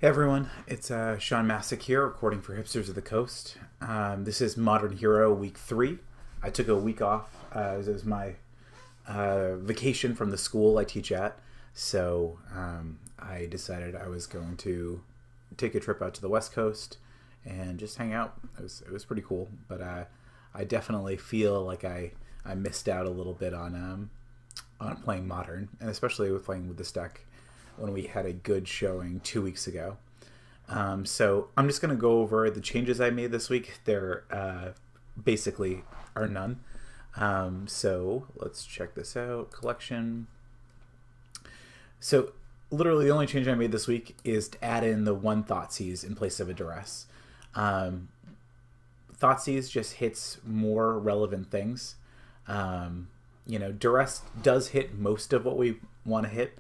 Hey everyone, it's Sean Masick here, recording for Hipsters of the Coast. This is Modern Hero Week 3. I took a week off. It was my vacation from the school I teach at, so I decided I was going to take a trip out to the West Coast and just hang out. It was pretty cool, but I definitely feel like I missed out a little bit on playing Modern, and especially with playing with this deck when we had a good showing 2 weeks ago. So I'm just going to go over the changes I made this week. There basically are none. So let's check this out. Collection. So literally the only change I made this week is to add in the one Thoughtseize in place of a Duress. Thoughtseize just hits more relevant things. Duress does hit most of what we want to hit.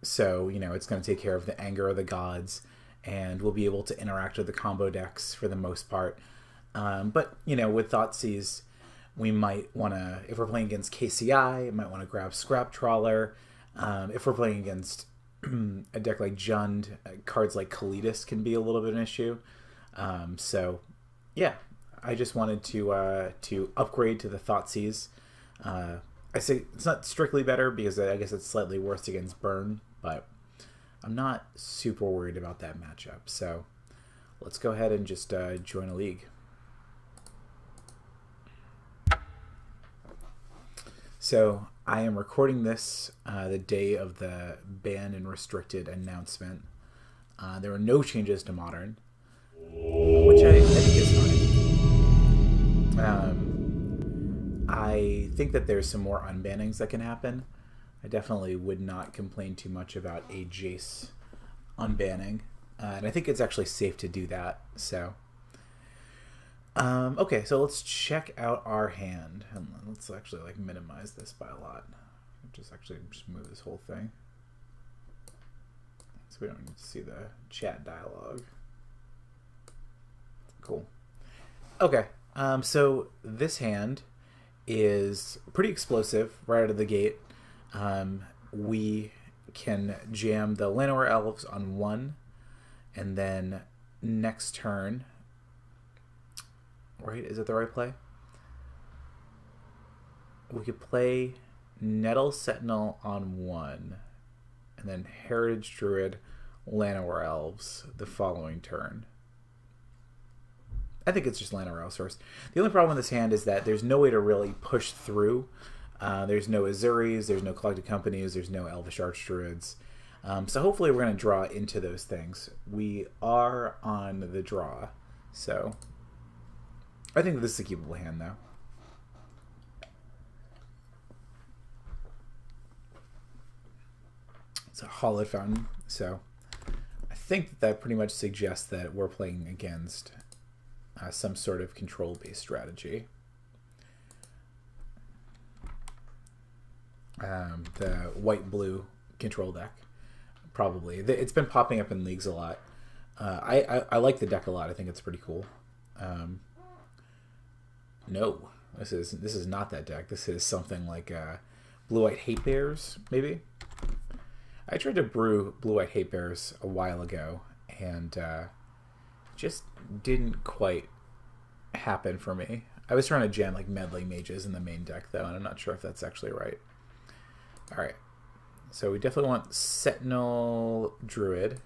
So, it's going to take care of the anger of the gods, and we'll be able to interact with the combo decks for the most part. But, with Thoughtseize, we might want to, if we're playing against KCI, might want to grab Scrap Trawler. If we're playing against a deck like Jund, cards like Kalidas can be a little bit of an issue. So, yeah, I just wanted to upgrade to the Thoughtseize. I say it's not strictly better because I guess it's slightly worse against Burn, but I'm not super worried about that matchup. So let's go ahead and just join a league. So I am recording this the day of the banned and restricted announcement. There were no changes to Modern, which I think is fine. I think that there's some more unbannings that can happen. I definitely would not complain too much about a Jace unbanning. And I think it's actually safe to do that. So, okay, so let's check out our hand. And let's actually minimize this by a lot. Just move this whole thing. So we don't need to see the chat dialogue. Cool. Okay, so this hand is pretty explosive right out of the gate. We can jam the Llanowar Elves on 1, and then next turn, right? Is it the right play? We could play Nettle Sentinel on 1, and then Heritage Druid, Llanowar Elves the following turn. I think it's just Llanowar Elves first. The only problem with this hand is that there's no way to really push through. There's no Azuris, there's no Collected Companies, there's no Elvish Archdruids. So hopefully we're going to draw into those things. We are on the draw, so I think this is a keepable hand, though. It's a Hollowed Fountain, so I think that pretty much suggests that we're playing against some sort of control-based strategy. The white-blue control deck, probably. It's been popping up in leagues a lot. I like the deck a lot. I think it's pretty cool. No, this is not that deck. This is something like Blue-White Hate Bears, maybe. I tried to brew Blue-White Hate Bears a while ago, and just didn't quite happen for me. I was trying to jam Meddling Mages in the main deck, though, and I'm not sure if that's actually right. Alright, so we definitely want Sentinel Druid.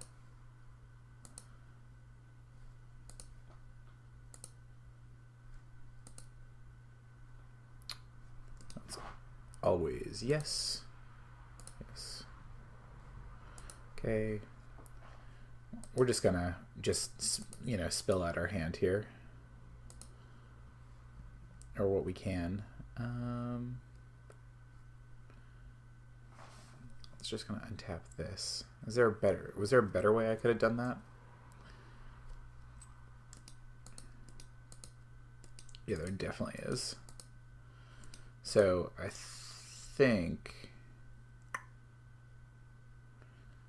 That's always yes. Yes. Okay. We're just gonna spill out our hand here, or what we can. It's just gonna untap this. Was there a better way I could have done that? Yeah, there definitely is. So I think.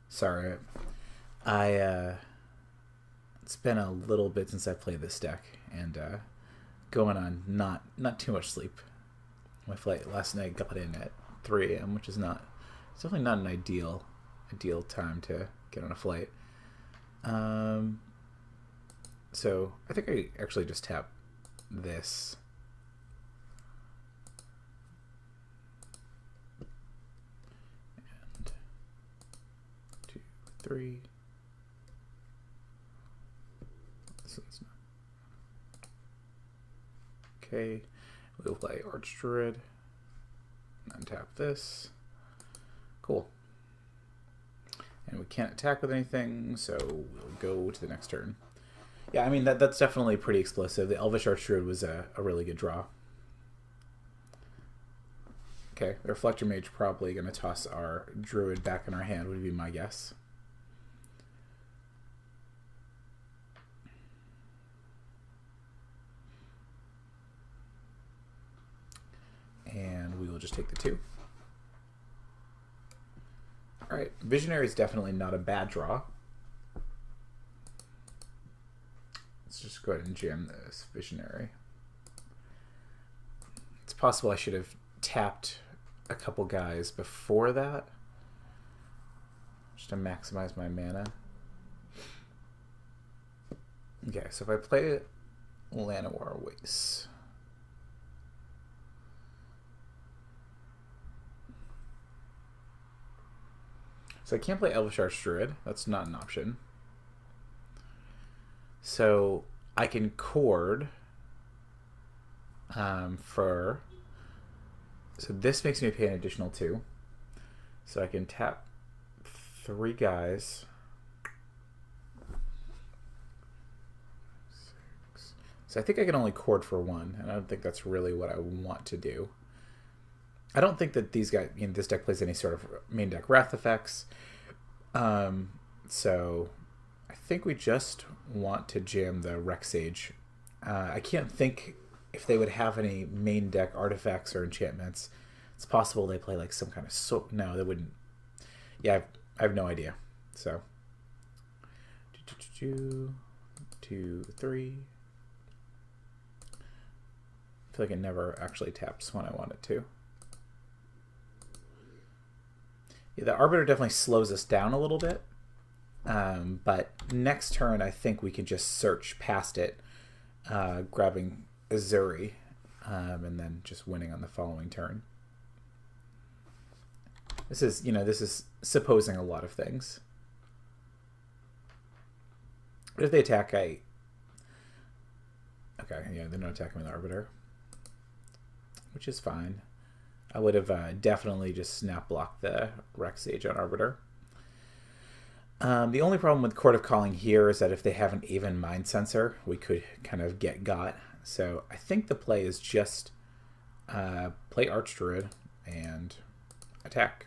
Sorry. It's been a little bit since I played this deck, and going on not too much sleep. My flight last night got in at 3 a.m., which is not, it's definitely not an ideal ideal time to get on a flight. So I think I actually just tap this. And 2, 3. This one's not. Okay, we'll play Arch Druid. Untap this. Cool. And we can't attack with anything, so we'll go to the next turn. Yeah, I mean, that's definitely pretty explosive. The Elvish Arch Druid was a really good draw. Okay, the Reflector Mage probably going to toss our Druid back in our hand, would be my guess. And we will just take the 2. Alright, Visionary is definitely not a bad draw. Let's just go ahead and jam this Visionary. It's possible I should have tapped a couple guys before that, just to maximize my mana. Okay, so if I play Llanowar Waste, so I can't play Elvish Arch Druid. That's not an option. So I can chord for... So this makes me pay an additional 2. So I can tap 3 guys. 6. So I think I can only chord for 1, and I don't think that's really what I want to do. I don't think that these guys, this deck plays any sort of main deck Wrath effects. So I think we just want to jam the Rexage. I can't think if they would have any main deck artifacts or enchantments. It's possible they play like some kind of no, they wouldn't. Yeah, I have no idea. So 2, 3. I feel like it never actually taps when I want it to. Yeah, the Arbiter definitely slows us down a little bit. But next turn, I think we can just search past it, grabbing Azuri, and then just winning on the following turn. This is supposing a lot of things. But if they attack, okay, yeah, they're not attacking with the Arbiter, which is fine. I would have definitely just snap blocked the Rexage on Arbiter. The only problem with Court of Calling here is that if they have an even Mind Sensor, we could kind of get got. So I think the play is just play Arch Druid and attack.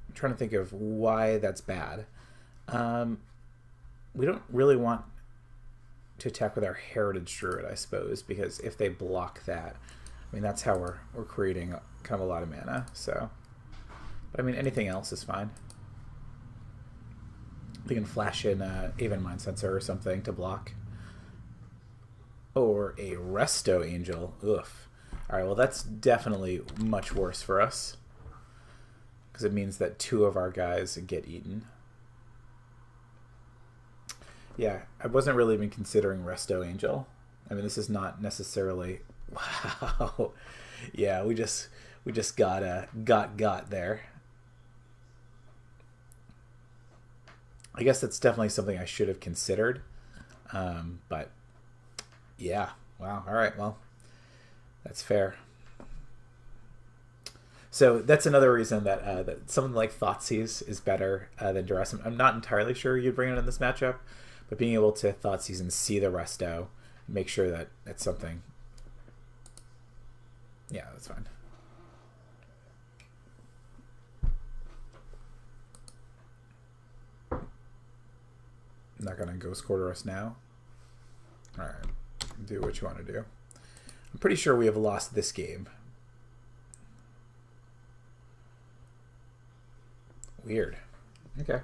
I'm trying to think of why that's bad. We don't really want to attack with our Heritage Druid, I suppose, because if they block that, I mean, that's how we're creating kind of a lot of mana. So, but I mean, anything else is fine. We can flash in even Mind Sensor or something to block, or a Resto Angel. Oof. All right, well, that's definitely much worse for us because it means that 2 of our guys get eaten. Yeah, I wasn't really even considering Resto Angel. I mean, this is not necessarily... Wow. Yeah, we just got there. I guess that's definitely something I should have considered. But, yeah. Wow. All right, well, that's fair. So that's another reason that that something like Thoughtseize is better than Duress. I'm not entirely sure you'd bring it in this matchup, but being able to Thoughtseize and see the Resto, make sure that it's something. Yeah, that's fine. I'm not going to Ghost Quarter us now. Alright, do what you want to do. I'm pretty sure we have lost this game. Weird. Okay.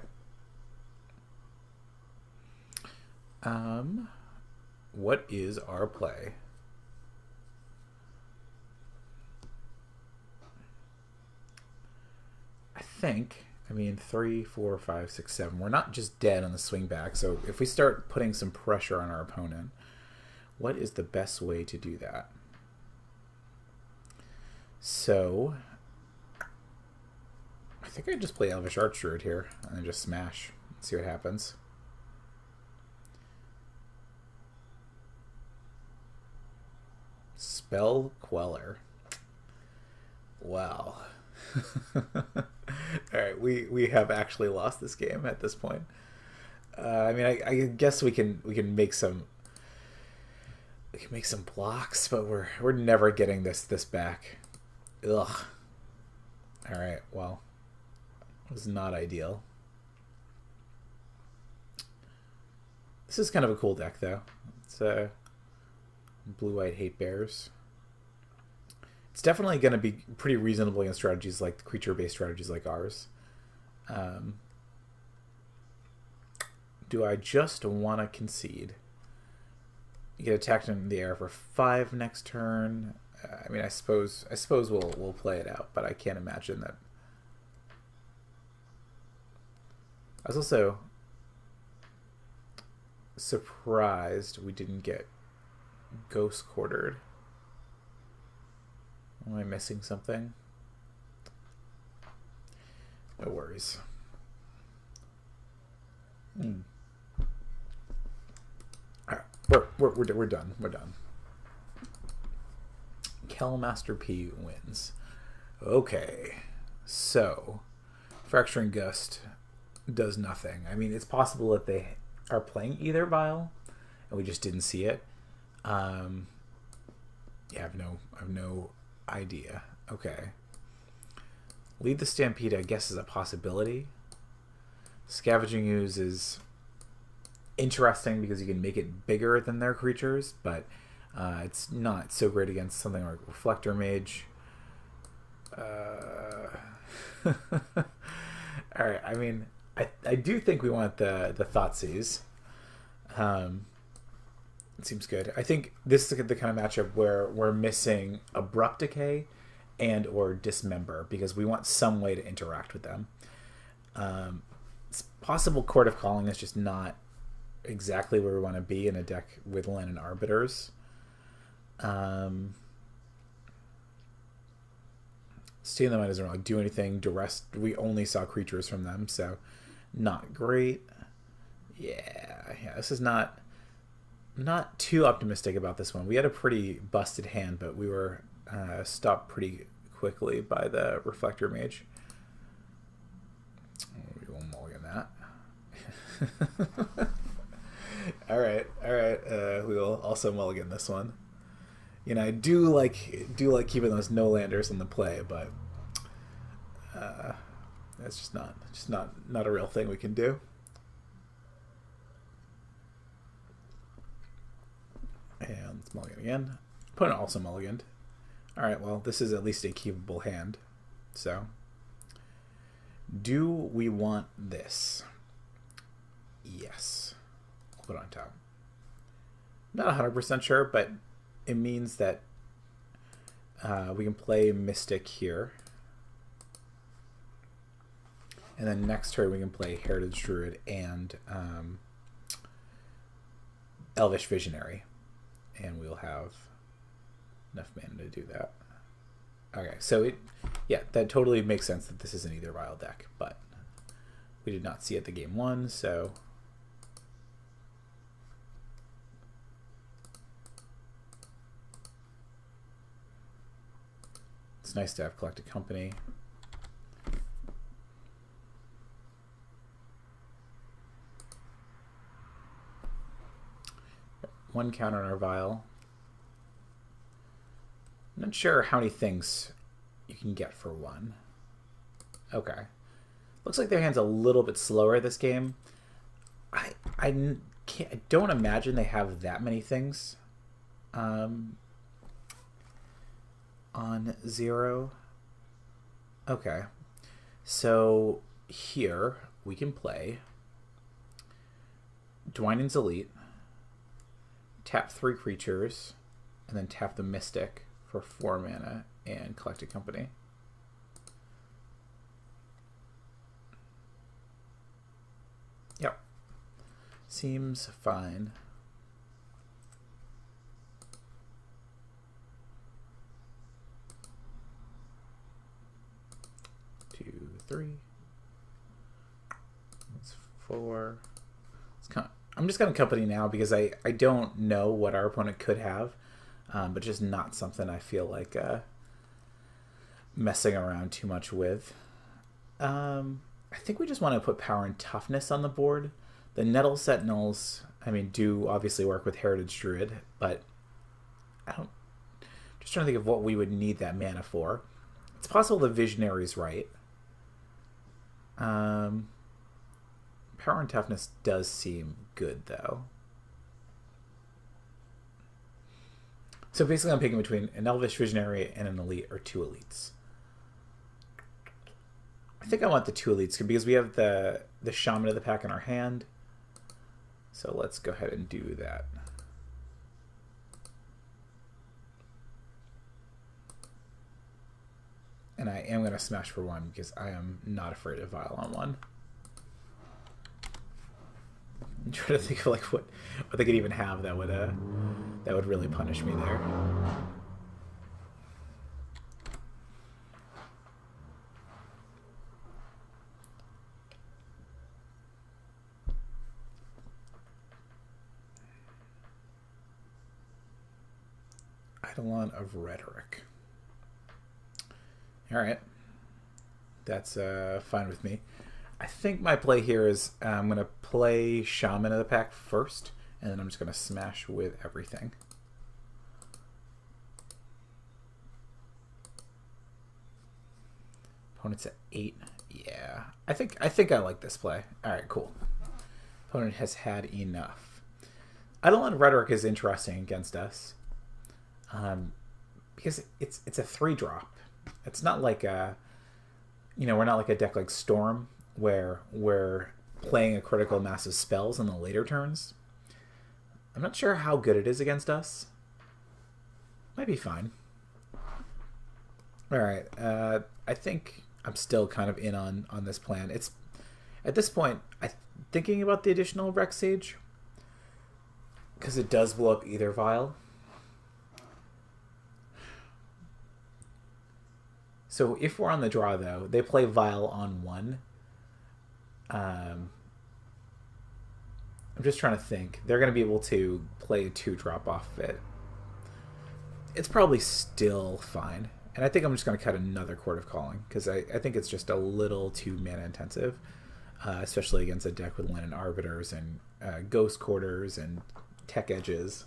what is our play? I mean, 3, 4, 5, 6, 7. We're not just dead on the swing back. So if we start putting some pressure on our opponent, what is the best way to do that? So I think I just play Elvish Archdruid here and then just smash. See what happens. Spell Queller. Wow. Alright, we have actually lost this game at this point. I mean, I guess we can make some blocks, but we're never getting this back. Ugh. Alright, well, it was not ideal. This is kind of a cool deck, though. It's blue-white hate bears. It's definitely going to be pretty reasonable against strategies like creature-based strategies like ours. Do I just want to concede? You get attacked in the air for 5 next turn. I mean, I suppose we'll play it out, but I can't imagine that. I was also surprised we didn't get ghost quartered. Am I missing something? No worries. All right, we're done. We're done. Kelmaster P wins. Okay, so Fracturing Gust does nothing. I mean, it's possible that they are playing either vial, and we just didn't see it. Yeah, I have no idea. Okay. Lead the Stampede, I guess, is a possibility. Scavenging Ooze is interesting because you can make it bigger than their creatures, but it's not so great against something like Reflector Mage. Alright, I mean, I do think we want the Thoughtseize. It seems good. I think this is the kind of matchup where we're missing Abrupt Decay and or Dismember because we want some way to interact with them. It's possible Court of Calling is just not exactly where we want to be in a deck with Land and Arbiters. Stay in the Mind doesn't really do anything. Duress, we only saw creatures from them, so not great. Yeah, this is not too optimistic about this one. We had a pretty busted hand, but we were stopped pretty quickly by the Reflector Mage. We will mulligan that. all right. We will also mulligan this one. You know, I do like keeping those no landers in the play, but that's just not a real thing we can do. And let's mulligan again. Opponent also mulliganed. Alright, well, this is at least a keepable hand. So, do we want this? Yes. I'll put it on top. Not 100% sure, but it means that we can play Mystic here. And then next turn we can play Heritage Druid and Elvish Visionary. And we'll have enough mana to do that. Okay, so that totally makes sense that this is an either vial deck, but we did not see it the game 1, so it's nice to have Collected Company. One counter on our vial. I'm not sure how many things you can get for one. Okay. Looks like their hand's a little bit slower this game. I don't imagine they have that many things on 0. Okay. So here we can play Dwynen's Elite, tap 3 creatures, and then tap the Mystic for 4 mana and collect a company. Yep. Seems fine. Two, three. That's 4. I'm just going to company now because I don't know what our opponent could have, but just not something I feel like messing around too much with. I think we just want to put power and toughness on the board. The Nettle Sentinels, I mean, do obviously work with Heritage Druid, but just trying to think of what we would need that mana for. It's possible the Visionary's right. Power and toughness does seem good, though. So basically I'm picking between an Elvish Visionary and an Elite, or 2 Elites. I think I want the 2 Elites because we have the Shaman of the Pack in our hand. So let's go ahead and do that. And I am going to smash for 1 because I am not afraid of Vial on 1. I'm trying to think of like what they could even have that would really punish me there. Eidolon of Rhetoric. All right, that's fine with me. I think my play here is I'm going to play Shaman of the Pack first, and then I'm just going to smash with everything. Opponent's at 8. Yeah, I think I like this play. All right, cool. Opponent has had enough. Eidolon of Rhetoric is interesting against us because it's a 3-drop. It's not like a, we're not like a deck like Storm where we're playing a critical mass of spells in the later turns. I'm not sure how good it is against us. Might be fine. All right, I think I'm still kind of in on this plan. It's at this point thinking about the additional Rex Sage because it does blow up either Vial. So if we're on the draw, though, they play Vial on 1. I'm just trying to think. They're going to be able to play a 2-drop off of it. It's probably still fine. And I think I'm just going to cut another Court of Calling, because I think it's just a little too mana-intensive, especially against a deck with Linen Arbiters and Ghost Quarters and Tech Edges.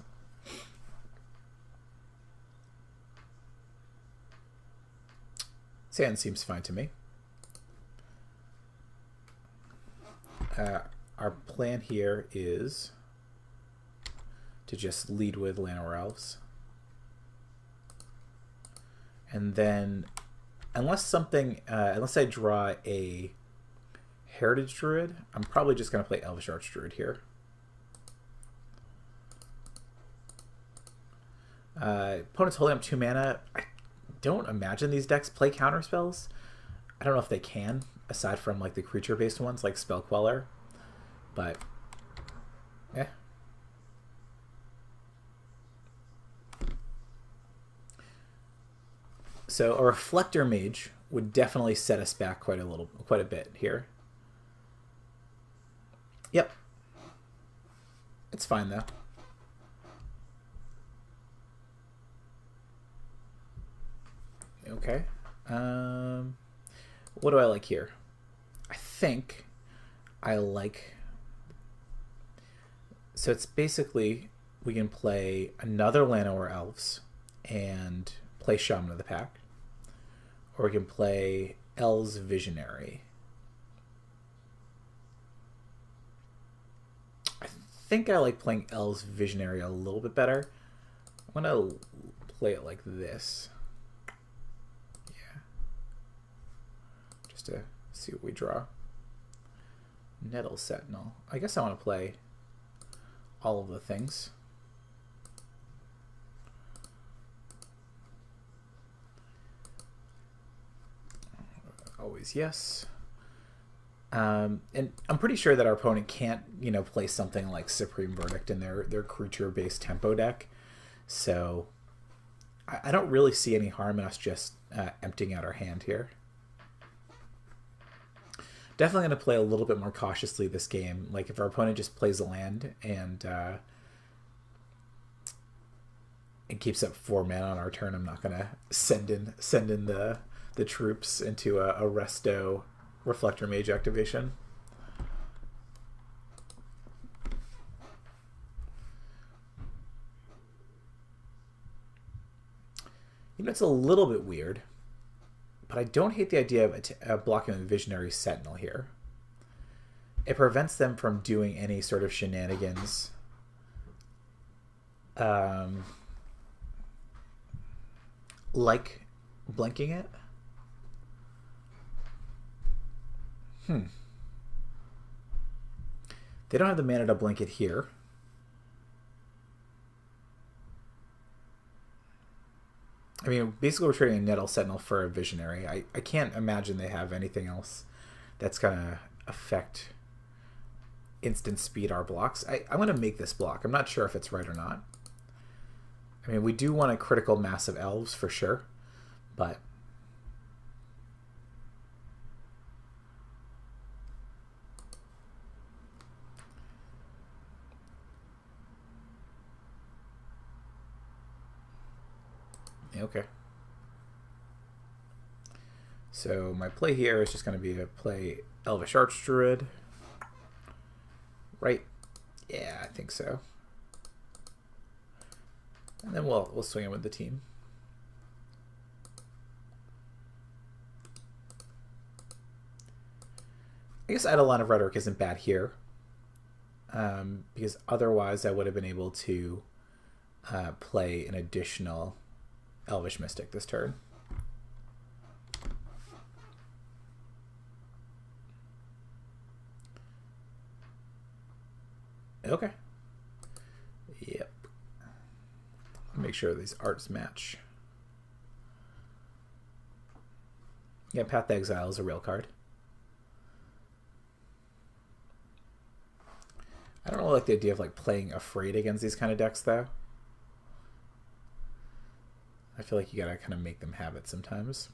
Sand seems fine to me. Our plan here is to just lead with Llanowar Elves. And then, unless I draw a Heritage Druid, I'm probably just going to play Elvish Archdruid here. Opponent's holding up 2 mana. I don't imagine these decks play counter spells. I don't know if they can, aside from like the creature-based ones like Spell Queller. But, yeah. So a Reflector Mage would definitely set us back quite a bit here. Yep. It's fine though. Okay. What do I like here? I think I like... So it's basically we can play another Llanowar Elves and play Shaman of the Pack. Or we can play Elves Visionary. I think I like playing Elves Visionary a little bit better. I'm going to play it like this. Yeah. Just to see what we draw. Nettle Sentinel. I guess I want to play all of the things. Always yes. And I'm pretty sure that our opponent can't, play something like Supreme Verdict in their creature-based tempo deck. So I don't really see any harm in us just emptying out our hand here. Definitely going to play a little bit more cautiously this game. Like if our opponent just plays a land and it keeps up 4 mana on our turn, I'm not going to send in the troops into a Resto Reflector Mage activation. It's a little bit weird, but I don't hate the idea of blocking with Visionary Sentinel here. It prevents them from doing any sort of shenanigans. Like blinking it. They don't have the mana to blink it here. I mean, basically we're trading a Nettle Sentinel for a Visionary. I can't imagine they have anything else that's going to affect instant speed our blocks. I'm going to make this block. I'm not sure if it's right or not. I mean, we do want a critical mass of Elves for sure, but... Okay. So my play here is just going to be to play Elvish Archdruid. Right? Yeah, I think so. And then we'll swing it with the team. I guess Eidolon of Rhetoric isn't bad here. Because otherwise I would have been able to play an additional Elvish Mystic this turn. Okay. Yep. Make sure these arts match. Yeah, Path to Exile is a real card. I don't really like the idea of playing Afraid against these kind of decks though. I feel like you gotta kind of make them have it sometimes.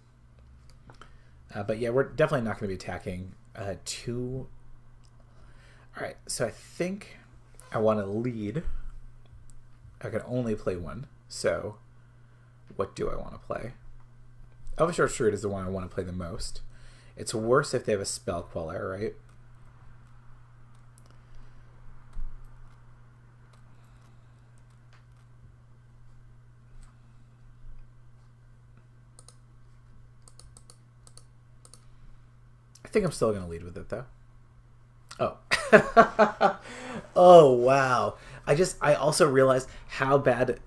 But yeah, we're definitely not going to be attacking 2. Alright, so I think I want to lead. I can only play 1, so what do I want to play? Elvish Archdruid is the one I want to play the most. It's worse if they have a Spell Queller, right? I think I'm still going to lead with it, though. Oh. Oh, wow. I also realized how bad...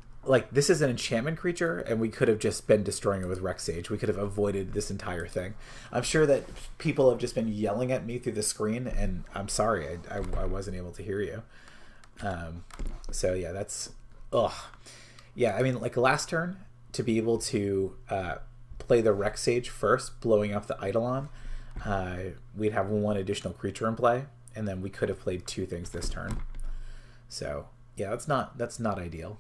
this is an enchantment creature, and we could have just been destroying it with Rex Sage. We could have avoided this entire thing. I'm sure that people have just been yelling at me through the screen, and I'm sorry. I wasn't able to hear you. So, yeah, that's... Ugh. Yeah, I mean, last turn, to be able to play the Rex Sage first, blowing up the Eidolon, we'd have 1 additional creature in play, and then we could have played 2 things this turn. So yeah, that's not ideal.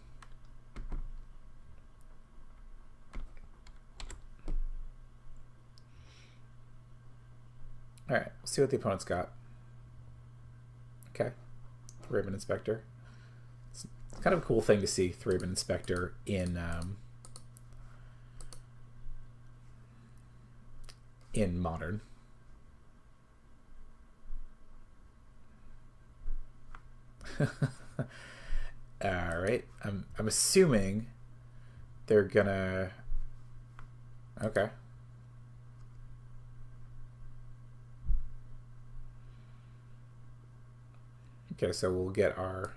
All right, let's see what the opponent's got. Okay, Thraben Inspector. It's kind of a cool thing to see Thraben Inspector in Modern. All right, I'm assuming they're gonna. Okay. Okay, so we'll get our.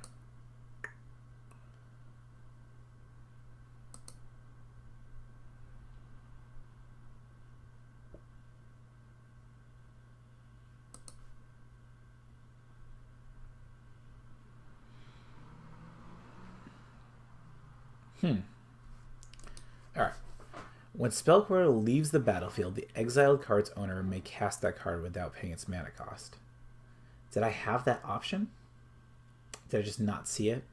All right. When spell queller leaves the battlefield, the exiled card's owner may cast that card without paying its mana cost. Did I have that option? Did I just not see it?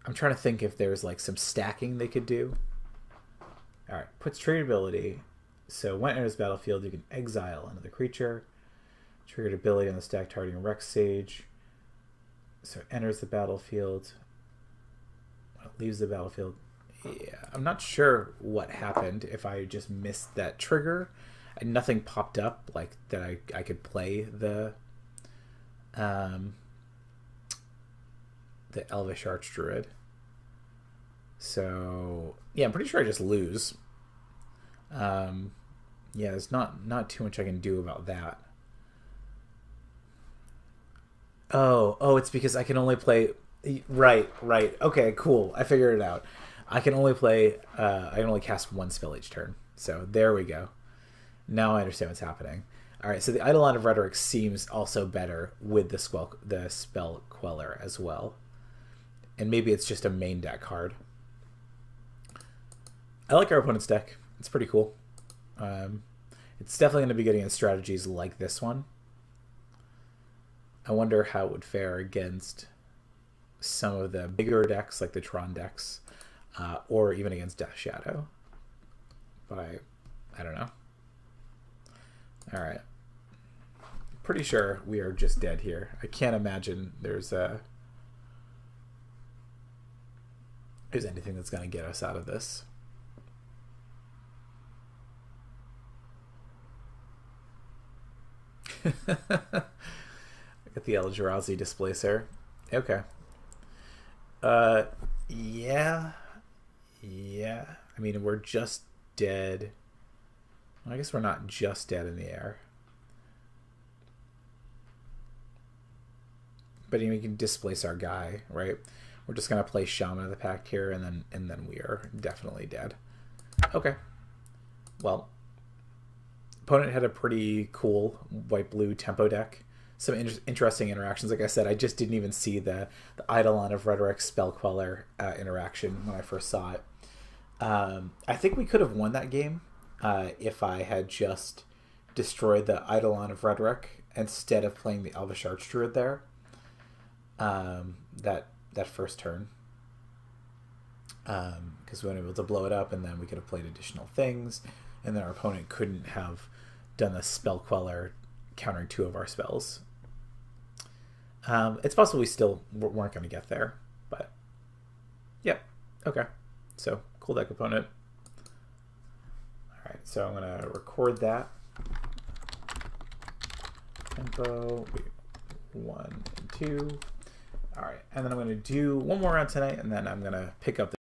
I'm trying to think if there's like some stacking they could do. All right, puts triggered ability. So when it enters the battlefield, you can exile another creature. Triggered ability on the stack targeting Rex Sage. So it enters the battlefield. When it leaves the battlefield. Yeah, I'm not sure what happened if I just missed that trigger. And nothing popped up like that I could play the Elvish Archdruid. So yeah, I'm pretty sure I just lose. Yeah, there's not too much I can do about that. Oh, it's because I can only play. Right. Okay, cool. I figured it out. I can only play. I can only cast one spell each turn. So there we go. Now I understand what's happening. All right. So the Eidolon of Rhetoric seems also better with the spell queller as well, and maybe it's just a main deck card. I like our opponent's deck. It's pretty cool. It's definitely going to be getting in strategies like this one. I wonder how it would fare against some of the bigger decks, like the Tron decks, or even against Death Shadow. But I don't know. All right. Pretty sure we are just dead here. I can't imagine there's anything that's going to get us out of this. I got the Eldrazi Displacer. Okay. Yeah. I mean, we're just dead. I guess we're not just dead in the air. But we can displace our guy, right? We're just gonna play Shaman of the Pact here, and then we are definitely dead. Okay. Well, opponent had a pretty cool white-blue tempo deck. Some interesting interactions. Like I said, I just didn't even see the Eidolon of Rhetoric spell queller interaction when I first saw it. I think we could have won that game if I had just destroyed the Eidolon of Rhetoric instead of playing the Elvish Archdruid there. That first turn. Because we were able to blow it up, and then we could have played additional things, and then our opponent couldn't have done the spell queller countering two of our spells. It's possible we still weren't going to get there, but yeah, okay. So cool deck opponent. All right, so I'm going to record that. Tempo 1 and 2. All right, and then I'm going to do one more round tonight, and then I'm going to pick up the